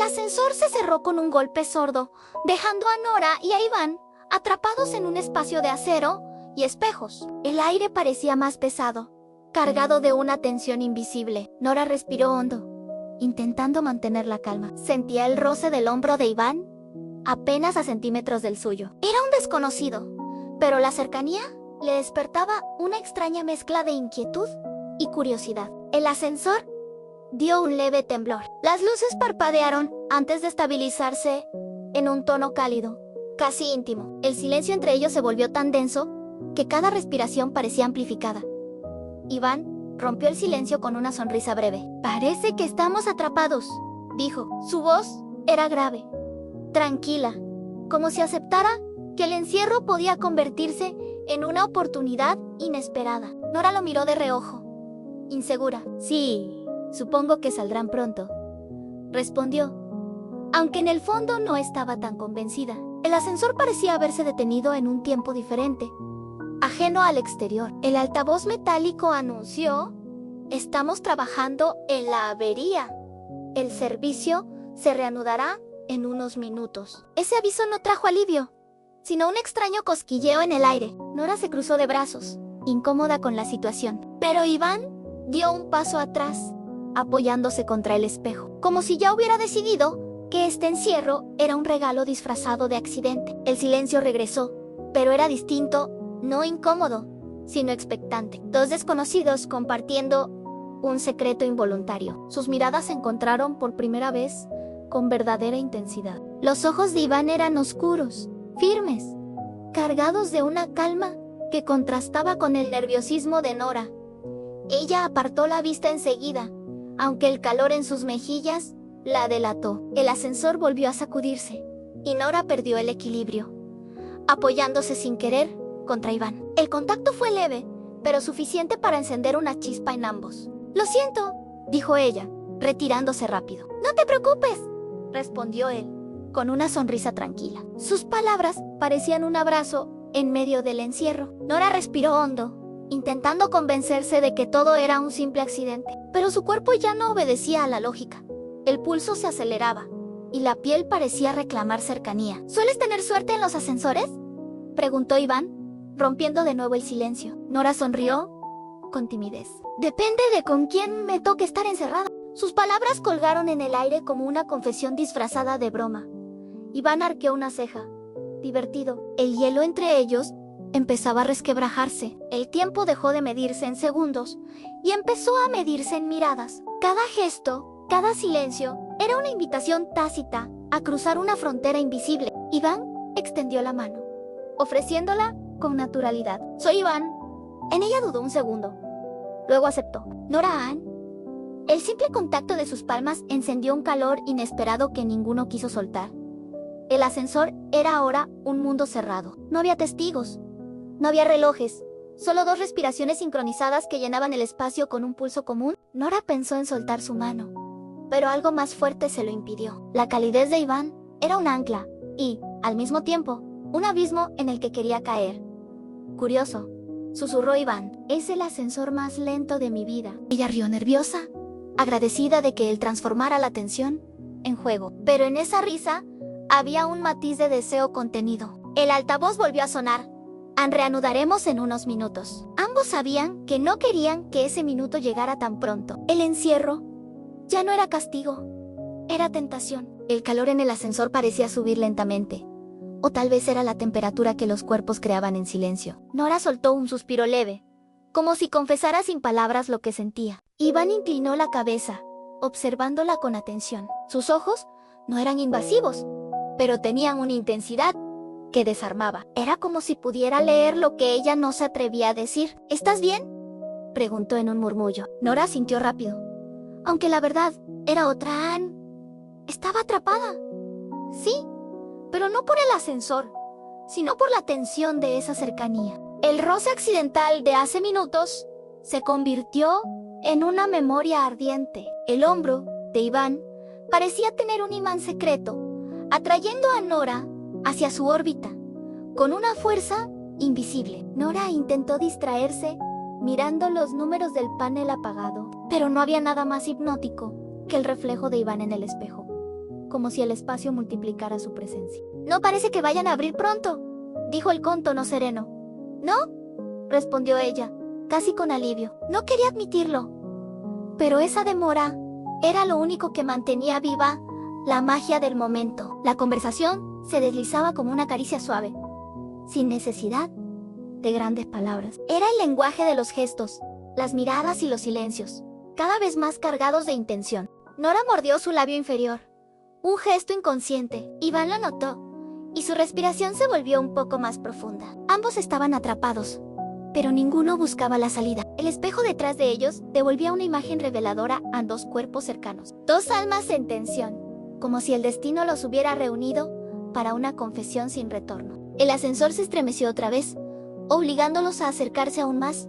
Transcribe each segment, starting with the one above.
ascensor se cerró con un golpe sordo, dejando a Nora y a Iván atrapados en un espacio de acero y espejos. El aire parecía más pesado, cargado de una tensión invisible. Nora respiró hondo, intentando mantener la calma. Sentía el roce del hombro de Iván, apenas a centímetros del suyo. Era un desconocido, pero la cercanía le despertaba una extraña mezcla de inquietud y curiosidad. El ascensor dio un leve temblor. Las luces parpadearon antes de estabilizarse en un tono cálido, casi íntimo. El silencio entre ellos se volvió tan denso que cada respiración parecía amplificada. Iván rompió el silencio con una sonrisa breve. «Parece que estamos atrapados», dijo. Su voz era grave, tranquila, como si aceptara que el encierro podía convertirse en una oportunidad inesperada. Nora lo miró de reojo, insegura. «Sí, supongo que saldrán pronto», respondió, aunque en el fondo no estaba tan convencida. El ascensor parecía haberse detenido en un tiempo diferente, ajeno al exterior. El altavoz metálico anunció: «Estamos trabajando en la avería. El servicio se reanudará en unos minutos». Ese aviso no trajo alivio, sino un extraño cosquilleo en el aire. Nora se cruzó de brazos, incómoda con la situación. Pero Iván dio un paso atrás, apoyándose contra el espejo, como si ya hubiera decidido que este encierro era un regalo disfrazado de accidente. El silencio regresó, pero era distinto, no incómodo, sino expectante. Dos desconocidos compartiendo un secreto involuntario. Sus miradas se encontraron por primera vez con verdadera intensidad. Los ojos de Iván eran oscuros, firmes, cargados de una calma que contrastaba con el nerviosismo de Nora. Ella apartó la vista enseguida, aunque el calor en sus mejillas la delató. El ascensor volvió a sacudirse, y Nora perdió el equilibrio, apoyándose sin querer contra Iván. El contacto fue leve, pero suficiente para encender una chispa en ambos. «Lo siento», dijo ella, retirándose rápido. «No te preocupes», respondió él, con una sonrisa tranquila. Sus palabras parecían un abrazo en medio del encierro. Nora respiró hondo, intentando convencerse de que todo era un simple accidente. Pero su cuerpo ya no obedecía a la lógica. El pulso se aceleraba, y la piel parecía reclamar cercanía. «¿Sueles tener suerte en los ascensores?», preguntó Iván, rompiendo de nuevo el silencio. Nora sonrió con timidez. «Depende de con quién me toque estar encerrada». Sus palabras colgaron en el aire como una confesión disfrazada de broma. Iván arqueó una ceja, divertido. El hielo entre ellos empezaba a resquebrajarse. El tiempo dejó de medirse en segundos y empezó a medirse en miradas. Cada gesto, cada silencio, era una invitación tácita a cruzar una frontera invisible. Iván extendió la mano, ofreciéndola con naturalidad. «Soy Iván». En ella dudó un segundo. Luego aceptó. «Nora Ann». El simple contacto de sus palmas encendió un calor inesperado que ninguno quiso soltar. El ascensor era ahora un mundo cerrado. No había testigos, no había relojes, solo dos respiraciones sincronizadas que llenaban el espacio con un pulso común. Nora pensó en soltar su mano, pero algo más fuerte se lo impidió. La calidez de Iván era un ancla y, al mismo tiempo, un abismo en el que quería caer. «Curioso», susurró Iván. «Es el ascensor más lento de mi vida». Ella rió nerviosa, agradecida de que él transformara la tensión en juego. Pero en esa risa había un matiz de deseo contenido. El altavoz volvió a sonar. «Reanudaremos en unos minutos». Ambos sabían que no querían que ese minuto llegara tan pronto. El encierro ya no era castigo, era tentación. El calor en el ascensor parecía subir lentamente. O tal vez era la temperatura que los cuerpos creaban en silencio. Nora soltó un suspiro leve, como si confesara sin palabras lo que sentía. Iván inclinó la cabeza, observándola con atención. Sus ojos no eran invasivos, pero tenían una intensidad que desarmaba. Era como si pudiera leer lo que ella no se atrevía a decir. «¿Estás bien?», preguntó en un murmullo. Nora sintió rápido, aunque la verdad era otra. Ann estaba atrapada. Sí, pero no por el ascensor, sino por la tensión de esa cercanía. El roce accidental de hace minutos se convirtió en una memoria ardiente. El hombro de Iván parecía tener un imán secreto, atrayendo a Nora hacia su órbita, con una fuerza invisible. Nora intentó distraerse mirando los números del panel apagado, pero no había nada más hipnótico que el reflejo de Iván en el espejo. como si el espacio multiplicara su presencia. «No parece que vayan a abrir pronto», dijo él con tono sereno. «¿No?», respondió ella, casi con alivio. No quería admitirlo, pero esa demora era lo único que mantenía viva la magia del momento. La conversación se deslizaba como una caricia suave, sin necesidad de grandes palabras. Era el lenguaje de los gestos, las miradas y los silencios, cada vez más cargados de intención. Nora mordió su labio inferior, un gesto inconsciente. Iván lo notó, y su respiración se volvió un poco más profunda. Ambos estaban atrapados, pero ninguno buscaba la salida. El espejo detrás de ellos devolvía una imagen reveladora a dos cuerpos cercanos. Dos almas en tensión, como si el destino los hubiera reunido para una confesión sin retorno. El ascensor se estremeció otra vez, obligándolos a acercarse aún más.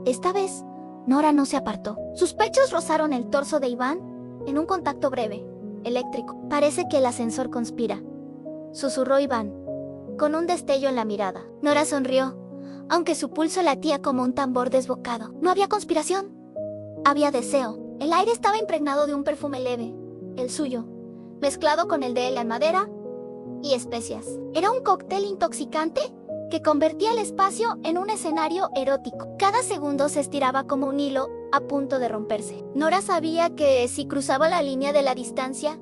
Esta vez, Nora no se apartó. Sus pechos rozaron el torso de Iván en un contacto breve, eléctrico. «Parece que el ascensor conspira», susurró Iván, con un destello en la mirada. Nora sonrió, aunque su pulso latía como un tambor desbocado. No había conspiración, había deseo. El aire estaba impregnado de un perfume leve, el suyo, mezclado con el de él en madera y especias. Era un cóctel intoxicante que convertía el espacio en un escenario erótico. Cada segundo se estiraba como un hilo a punto de romperse. Nora sabía que si cruzaba la línea de la distancia,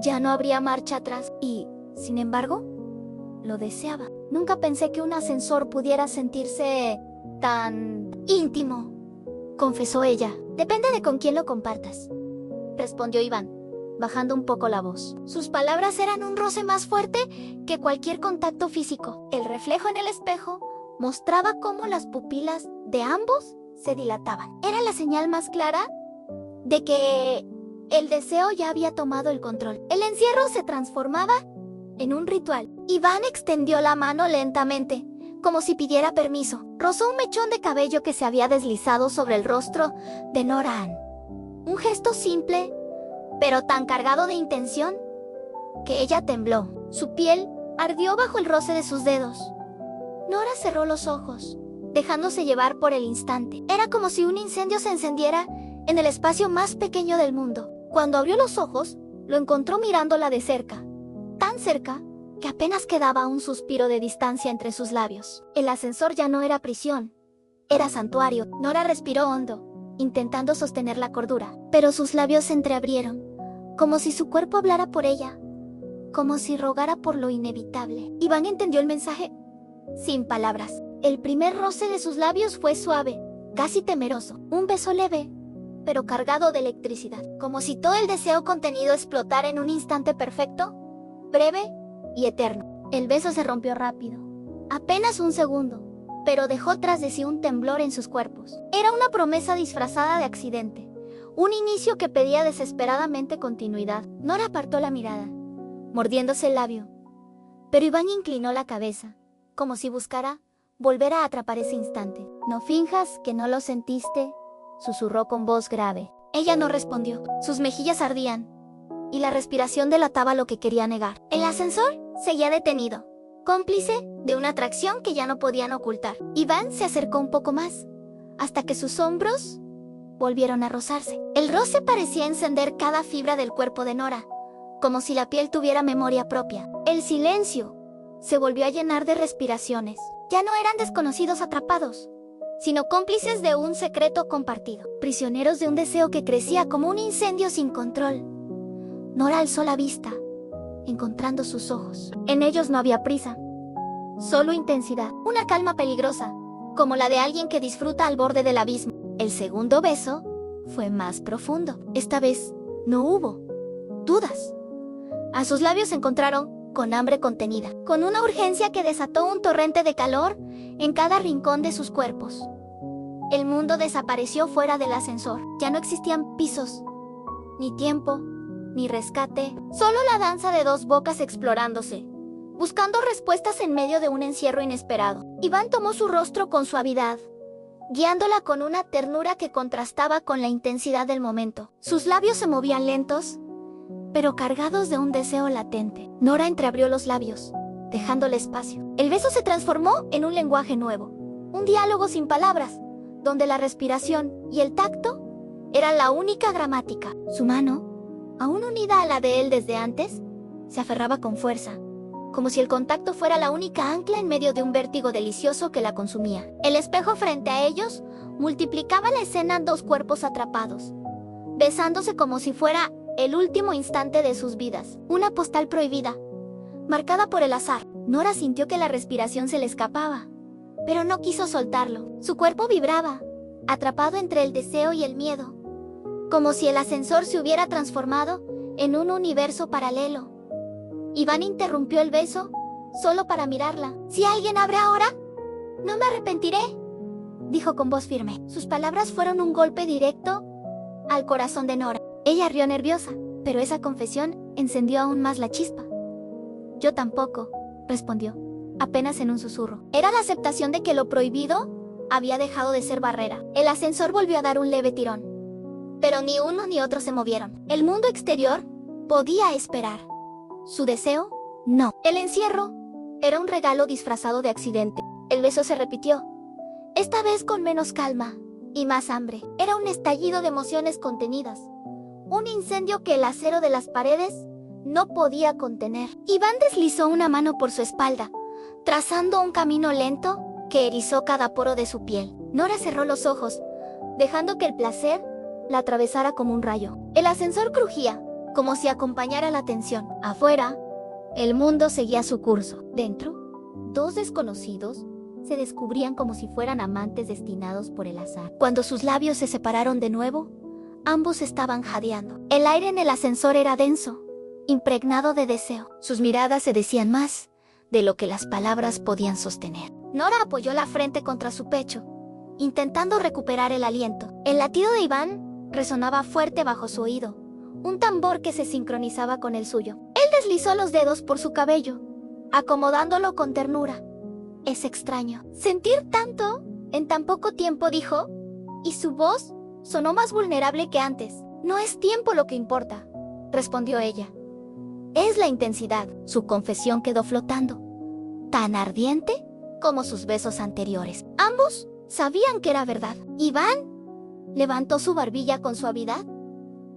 ya no habría marcha atrás y, sin embargo, lo deseaba. Nunca pensé que un ascensor pudiera sentirse tan íntimo, confesó ella. Depende de con quién lo compartas, respondió Iván, bajando un poco la voz. Sus palabras eran un roce más fuerte que cualquier contacto físico. El reflejo en el espejo mostraba cómo las pupilas de ambos se dilataban. Era la señal más clara de que el deseo ya había tomado el control. El encierro se transformaba en un ritual. Iván extendió la mano lentamente, como si pidiera permiso. Rozó un mechón de cabello que se había deslizado sobre el rostro de Nora Ann. Un gesto simple, pero tan cargado de intención, que ella tembló. Su piel ardió bajo el roce de sus dedos. Nora cerró los ojos, dejándose llevar por el instante. Era como si un incendio se encendiera en el espacio más pequeño del mundo. Cuando abrió los ojos, lo encontró mirándola de cerca, tan cerca que apenas quedaba un suspiro de distancia entre sus labios. El ascensor ya no era prisión, era santuario. Nora respiró hondo, intentando sostener la cordura, pero sus labios se entreabrieron, como si su cuerpo hablara por ella, como si rogara por lo inevitable. Iván entendió el mensaje sin palabras. El primer roce de sus labios fue suave, casi temeroso. Un beso leve, pero cargado de electricidad, como si todo el deseo contenido explotara en un instante perfecto, breve y eterno. El beso se rompió rápido, apenas un segundo, pero dejó tras de sí un temblor en sus cuerpos. Era una promesa disfrazada de accidente, un inicio que pedía desesperadamente continuidad. Nora apartó la mirada, mordiéndose el labio, pero Iván inclinó la cabeza, como si buscara volver a atrapar ese instante. «No finjas que no lo sentiste», susurró con voz grave. Ella no respondió. Sus mejillas ardían, y la respiración delataba lo que quería negar. El ascensor seguía detenido, cómplice de una atracción que ya no podían ocultar. Iván se acercó un poco más, hasta que sus hombros volvieron a rozarse. El roce parecía encender cada fibra del cuerpo de Nora, como si la piel tuviera memoria propia. El silencio se volvió a llenar de respiraciones. Ya no eran desconocidos atrapados, sino cómplices de un secreto compartido, prisioneros de un deseo que crecía como un incendio sin control. Nora alzó la vista, encontrando sus ojos. En ellos no había prisa, solo intensidad, una calma peligrosa, como la de alguien que disfruta al borde del abismo. El segundo beso fue más profundo. Esta vez no hubo dudas. A sus labios se encontraron con hambre contenida, con una urgencia que desató un torrente de calor en cada rincón de sus cuerpos. El mundo desapareció fuera del ascensor. Ya no existían pisos, ni tiempo, ni rescate, solo la danza de dos bocas explorándose, buscando respuestas en medio de un encierro inesperado. Iván tomó su rostro con suavidad, guiándola con una ternura que contrastaba con la intensidad del momento. Sus labios se movían lentos, pero cargados de un deseo latente. Nora entreabrió los labios, dejándole espacio. El beso se transformó en un lenguaje nuevo, un diálogo sin palabras, donde la respiración y el tacto eran la única gramática. Su mano aún unida a la de él desde antes, se aferraba con fuerza, como si el contacto fuera la única ancla en medio de un vértigo delicioso que la consumía. El espejo frente a ellos multiplicaba la escena, dos cuerpos atrapados, besándose como si fuera el último instante de sus vidas. Una postal prohibida, marcada por el azar. Nora sintió que la respiración se le escapaba, pero no quiso soltarlo. Su cuerpo vibraba, atrapado entre el deseo y el miedo, como si el ascensor se hubiera transformado en un universo paralelo. Iván interrumpió el beso, solo para mirarla. «Si alguien abre ahora, no me arrepentiré», dijo con voz firme. Sus palabras fueron un golpe directo al corazón de Nora. Ella rió nerviosa, pero esa confesión encendió aún más la chispa. «Yo tampoco», respondió, apenas en un susurro. Era la aceptación de que lo prohibido había dejado de ser barrera. El ascensor volvió a dar un leve tirón, pero ni uno ni otro se movieron. El mundo exterior podía esperar. Su deseo, no. El encierro era un regalo disfrazado de accidente. El beso se repitió, esta vez con menos calma y más hambre. Era un estallido de emociones contenidas, un incendio que el acero de las paredes no podía contener. Iván deslizó una mano por su espalda, trazando un camino lento que erizó cada poro de su piel. Nora cerró los ojos, dejando que el placer la atravesara como un rayo. El ascensor crujía, como si acompañara la tensión. Afuera, el mundo seguía su curso. Dentro, dos desconocidos se descubrían como si fueran amantes destinados por el azar. Cuando sus labios se separaron de nuevo, ambos estaban jadeando. El aire en el ascensor era denso, impregnado de deseo. Sus miradas se decían más de lo que las palabras podían sostener. Nora apoyó la frente contra su pecho, intentando recuperar el aliento. El latido de Iván resonaba fuerte bajo su oído, un tambor que se sincronizaba con el suyo. Él deslizó los dedos por su cabello, acomodándolo con ternura. «Es extraño sentir tanto en tan poco tiempo», dijo, y su voz sonó más vulnerable que antes. «No es tiempo lo que importa», respondió ella. «Es la intensidad». Su confesión quedó flotando, tan ardiente como sus besos anteriores. Ambos sabían que era verdad. Iván levantó su barbilla con suavidad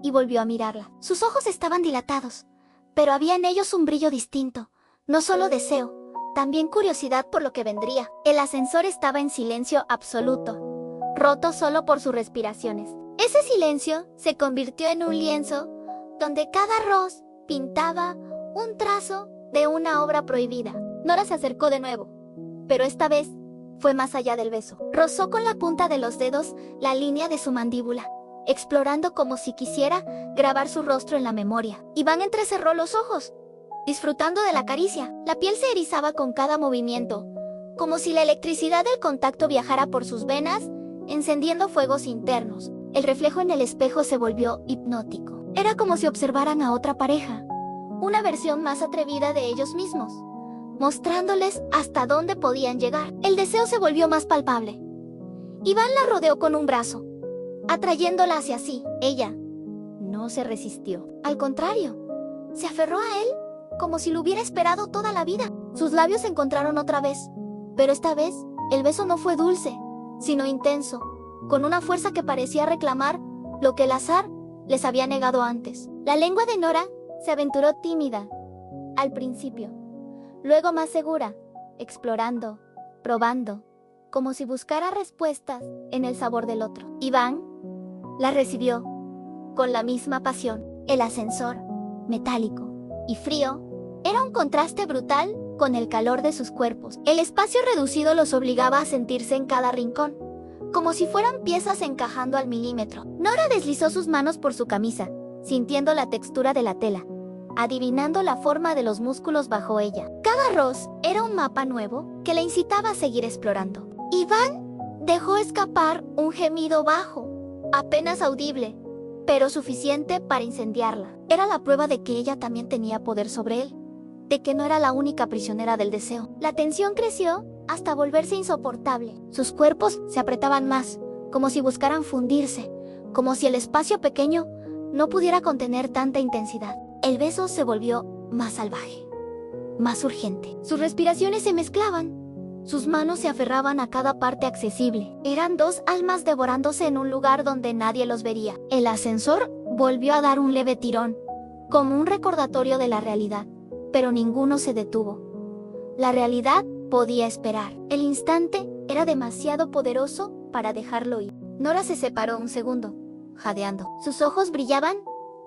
y volvió a mirarla. Sus ojos estaban dilatados, pero había en ellos un brillo distinto, no solo deseo, también curiosidad por lo que vendría. El ascensor estaba en silencio absoluto, roto solo por sus respiraciones. Ese silencio se convirtió en un lienzo donde cada arroz pintaba un trazo de una obra prohibida. Nora se acercó de nuevo, pero esta vez fue más allá del beso. Rozó con la punta de los dedos la línea de su mandíbula, explorando como si quisiera grabar su rostro en la memoria. Iván entrecerró los ojos, disfrutando de la caricia. La piel se erizaba con cada movimiento, como si la electricidad del contacto viajara por sus venas, encendiendo fuegos internos. El reflejo en el espejo se volvió hipnótico. Era como si observaran a otra pareja, una versión más atrevida de ellos mismos, mostrándoles hasta dónde podían llegar. El deseo se volvió más palpable. Iván la rodeó con un brazo, atrayéndola hacia sí. Ella no se resistió. Al contrario, se aferró a él como si lo hubiera esperado toda la vida. Sus labios se encontraron otra vez, pero esta vez el beso no fue dulce, sino intenso, con una fuerza que parecía reclamar lo que el azar les había negado antes. La lengua de Nora se aventuró tímida al principio, luego más segura, explorando, probando, como si buscara respuestas en el sabor del otro. Iván la recibió con la misma pasión. El ascensor, metálico y frío, era un contraste brutal con el calor de sus cuerpos. El espacio reducido los obligaba a sentirse en cada rincón, como si fueran piezas encajando al milímetro. Nora deslizó sus manos por su camisa, sintiendo la textura de la tela, adivinando la forma de los músculos bajo ella. Cada arroz era un mapa nuevo que le incitaba a seguir explorando. Iván dejó escapar un gemido bajo, apenas audible, pero suficiente para incendiarla. Era la prueba de que ella también tenía poder sobre él, de que no era la única prisionera del deseo. La tensión creció hasta volverse insoportable. Sus cuerpos se apretaban más, como si buscaran fundirse, como si el espacio pequeño no pudiera contener tanta intensidad. El beso se volvió más salvaje, más urgente. Sus respiraciones se mezclaban, sus manos se aferraban a cada parte accesible. Eran dos almas devorándose en un lugar donde nadie los vería. El ascensor volvió a dar un leve tirón, como un recordatorio de la realidad, pero ninguno se detuvo. La realidad podía esperar. El instante era demasiado poderoso para dejarlo ir. Nora se separó un segundo, jadeando. Sus ojos brillaban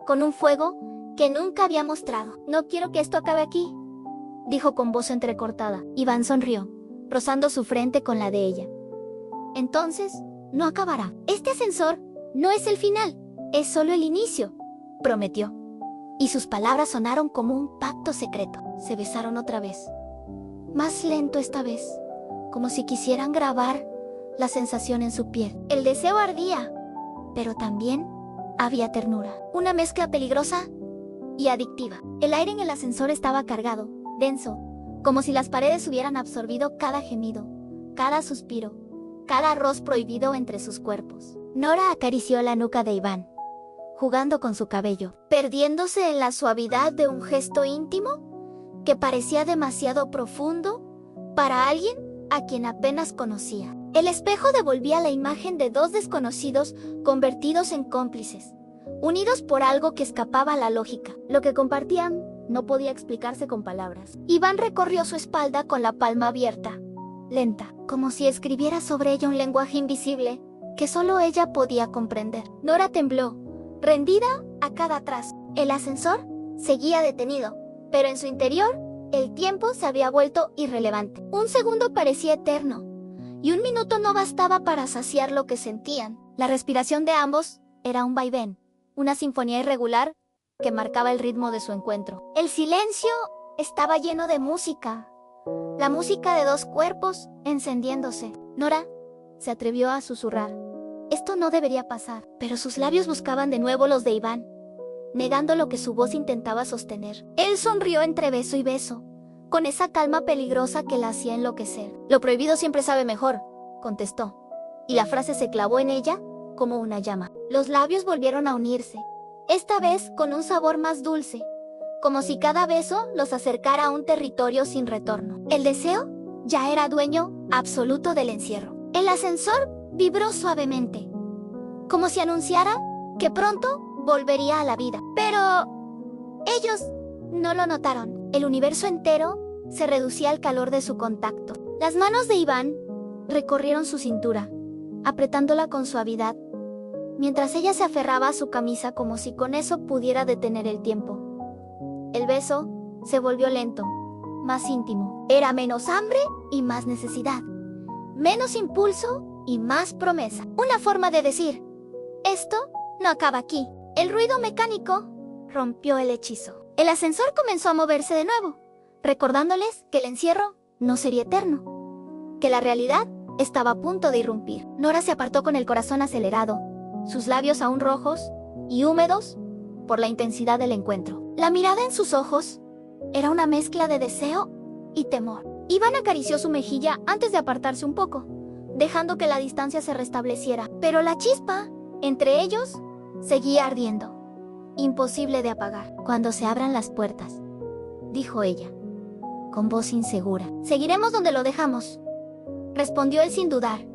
con un fuego que nunca había mostrado. No quiero que esto acabe aquí, dijo con voz entrecortada. Iván sonrió, rozando su frente con la de ella. Entonces, no acabará. Este ascensor no es el final, es solo el inicio, prometió. Y sus palabras sonaron como un pacto secreto. Se besaron otra vez. Más lento esta vez, como si quisieran grabar la sensación en su piel. El deseo ardía, pero también había ternura. Una mezcla peligrosa y adictiva. El aire en el ascensor estaba cargado, denso, como si las paredes hubieran absorbido cada gemido, cada suspiro, cada arroz prohibido entre sus cuerpos. Nora acarició la nuca de Iván, jugando con su cabello, perdiéndose en la suavidad de un gesto íntimo que parecía demasiado profundo para alguien a quien apenas conocía. El espejo devolvía la imagen de dos desconocidos convertidos en cómplices, unidos por algo que escapaba a la lógica. Lo que compartían no podía explicarse con palabras. Iván recorrió su espalda con la palma abierta, lenta, como si escribiera sobre ella un lenguaje invisible que solo ella podía comprender. Nora tembló, rendida a cada trazo. El ascensor seguía detenido, pero en su interior, el tiempo se había vuelto irrelevante. Un segundo parecía eterno, y un minuto no bastaba para saciar lo que sentían. La respiración de ambos era un vaivén, una sinfonía irregular que marcaba el ritmo de su encuentro. El silencio estaba lleno de música, la música de dos cuerpos encendiéndose. Nora se atrevió a susurrar. Esto no debería pasar, pero sus labios buscaban de nuevo los de Iván, negando lo que su voz intentaba sostener. Él sonrió entre beso y beso, con esa calma peligrosa que la hacía enloquecer. Lo prohibido siempre sabe mejor, contestó, y la frase se clavó en ella como una llama. Los labios volvieron a unirse, esta vez con un sabor más dulce, como si cada beso los acercara a un territorio sin retorno. El deseo ya era dueño absoluto del encierro. El ascensor vibró suavemente, como si anunciara que pronto volvería a la vida. Pero ellos no lo notaron. El universo entero se reducía al calor de su contacto. Las manos de Iván recorrieron su cintura, apretándola con suavidad, mientras ella se aferraba a su camisa como si con eso pudiera detener el tiempo. El beso se volvió lento, más íntimo. Era menos hambre y más necesidad, menos impulso y más promesa. Una forma de decir, esto no acaba aquí. El ruido mecánico rompió el hechizo. El ascensor comenzó a moverse de nuevo, recordándoles que el encierro no sería eterno, que la realidad estaba a punto de irrumpir. Nora se apartó con el corazón acelerado, sus labios aún rojos y húmedos por la intensidad del encuentro. La mirada en sus ojos era una mezcla de deseo y temor. Iván acarició su mejilla antes de apartarse un poco, dejando que la distancia se restableciera. Pero la chispa entre ellos seguía ardiendo, imposible de apagar. Cuando se abran las puertas, dijo ella, con voz insegura. Seguiremos donde lo dejamos, respondió él sin dudar,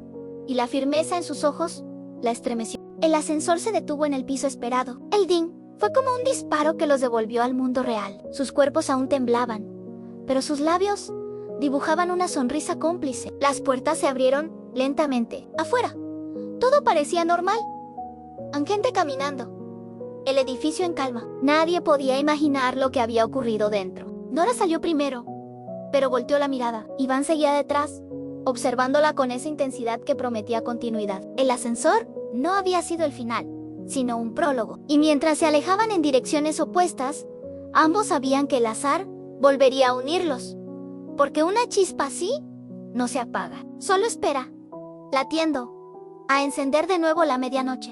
y la firmeza en sus ojos la estremeció. El ascensor se detuvo en el piso esperado. El ding fue como un disparo que los devolvió al mundo real. Sus cuerpos aún temblaban, pero sus labios dibujaban una sonrisa cómplice. Las puertas se abrieron lentamente. Afuera, todo parecía normal. Gente caminando, el edificio en calma. Nadie podía imaginar lo que había ocurrido dentro. Nora salió primero, pero volteó la mirada. Iván seguía detrás, observándola con esa intensidad que prometía continuidad. El ascensor no había sido el final, sino un prólogo. Y mientras se alejaban en direcciones opuestas, ambos sabían que el azar volvería a unirlos, porque una chispa así no se apaga. Solo espera, latiendo, a encender de nuevo la medianoche.